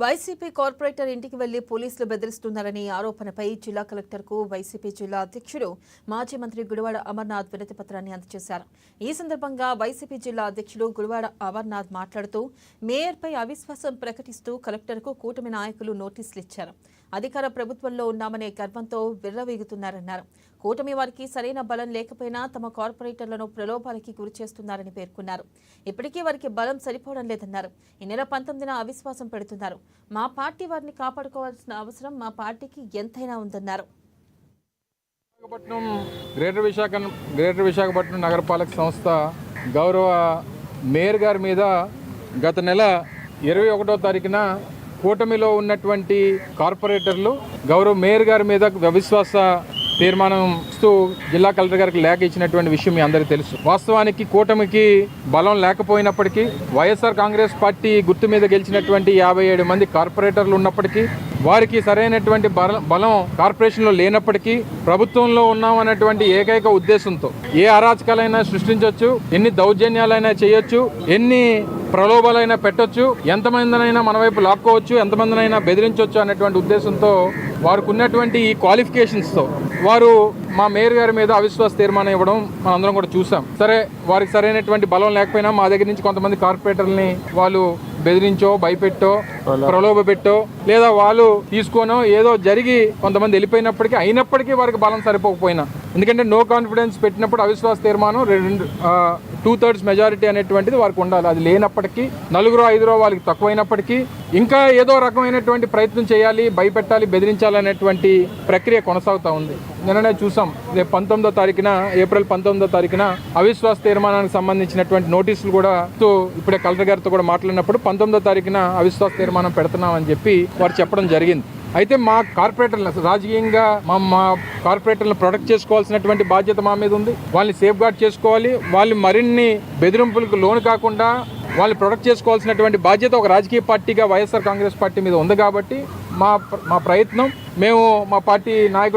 YCP corporator ఇంటికి వెళ్లి పోలీసులు బెదిరిస్తున్నారని ఆరోపణపై జిల్లా కలెక్టర్కు వైసీపీ జిల్లా అధ్యక్షుడు మాజీ మంత్రి గుడివాడ అమర్నాథ్ వినతి పత్రాన్ని అందజేశారు. ఈ సందర్భంగా వైసీపీ జిల్లా అధ్యక్షుడు గుడివాడ అమర్నాథ్ మాట్లాడుతూ మేయర్పై అవిశ్వాసం ప్రకటిస్తూ కలెక్టర్కు కూటమి నాయకులు నోటీసులు ఇచ్చారు. అధికార ప్రభుత్వంలో ఉన్నామనే గర్వంతో విర్రవీగుతున్నారన్నారు. కూటమి వారికి సరైన బలం లేకపోయినా తమ కార్పొరేటర్లను ప్రలోభాలకి గురిచేస్తున్నారని పేర్కొన్నారు. ఇప్పటికీ వారికి బలం సరిపోవడం లేదన్నారు. ఈ నెల 19న అవిశ్వాసం పెడుతున్నారు. మా పార్టీ వారిని కాపాడుకోవాల్సిన అవసరం మా పార్టీకి ఎంతైనా ఉందన్నారు. గ్రేటర్ విశాఖపట్నం నగరపాలక సంస్థ గౌరవ మేయర్ గారి మీద గత నెల 21వ తారీఖున కూటమిలో ఉన్నటువంటి కార్పొరేటర్లు గౌరవ మేయర్ గారి మీద అవిశ్వాస తీర్మానం ఇస్తూ జిల్లా కలెక్టర్ గారికి లేఖ ఇచ్చినటువంటి విషయం మీ అందరికీ తెలుసు. వాస్తవానికి కూటమికి బలం లేకపోయినప్పటికీ వైఎస్ఆర్ కాంగ్రెస్ పార్టీ గుర్తు మీద గెలిచినటువంటి 57 మంది కార్పొరేటర్లు ఉన్నప్పటికీ వారికి సరైనటువంటి బలం కార్పొరేషన్లో లేనప్పటికీ ప్రభుత్వంలో ఉన్నామన్నటువంటి ఏకైక ఉద్దేశంతో ఏ అరాచకాలైనా సృష్టించవచ్చు, ఎన్ని దౌర్జన్యాలైనా చేయొచ్చు, ఎన్ని ప్రలోభాలైనా పెట్టొచ్చు, ఎంతమందినైనా మన వైపు లాక్కోవచ్చు, ఎంతమందినైనా బెదిరించవచ్చు అనేటువంటి ఉద్దేశంతో వారికి ఉన్నటువంటి ఈ క్వాలిఫికేషన్స్తో వారు మా మేయర్ గారి మీద అవిశ్వాస తీర్మానం ఇవ్వడం మనందరం కూడా చూసాం. సరే, వారికి సరైనటువంటి బలం లేకపోయినా మా దగ్గర నుంచి కొంతమంది కార్పొరేటర్ని వాళ్ళు బెదిరించో, భయపెట్టో, ప్రలోభ పెట్టో, లేదా వాళ్ళు తీసుకోనో ఏదో జరిగి కొంతమంది వెళ్ళిపోయినప్పటికీ అయినప్పటికీ వారికి బలం సరిపోకపోయినా, ఎందుకంటే నో కాన్ఫిడెన్స్ పెట్టినప్పుడు అవిశ్వాస తీర్మానం 2/3 మెజారిటీ అనేటువంటిది వారికి ఉండాలి. అది లేనప్పటికీ 4-5 వాళ్ళకి తక్కువైనప్పటికీ ఇంకా ఏదో రకమైనటువంటి ప్రయత్నం చేయాలి, భయపెట్టాలి, బెదిరించాలనేటువంటి ప్రక్రియ కొనసాగుతూ ఉంది. నిన్ననే చూసాం, రేపు 19వ తారీఖున ఏప్రిల్ 19వ తారీఖున అవిశ్వాస తీర్మానానికి సంబంధించినటువంటి నోటీసులు కూడా ఇప్పుడే కలెక్టర్ గారితో కూడా మాట్లాడినప్పుడు 19వ తారీఖున అవిశ్వాస తీర్మానం పెడుతున్నామని చెప్పి వారు చెప్పడం జరిగింది. అయితే మా కార్పొరేటర్లు రాజకీయంగా మా కార్పొరేటర్లను ప్రొటెక్ట్ చేసుకోవాల్సినటువంటి బాధ్యత మా మీద ఉంది. వాళ్ళని సేఫ్ గార్డ్ చేసుకోవాలి. వాళ్ళు మరిన్ని బెదిరింపులకు లోను కాకుండా వాళ్ళు ప్రొటెక్ట్ చేసుకోవాల్సినటువంటి బాధ్యత ఒక రాజకీయ పార్టీగా వైఎస్ఆర్ కాంగ్రెస్ పార్టీ మీద ఉంది. కాబట్టి మా ప్రయత్నం, మేము మా పార్టీ నాయకుడు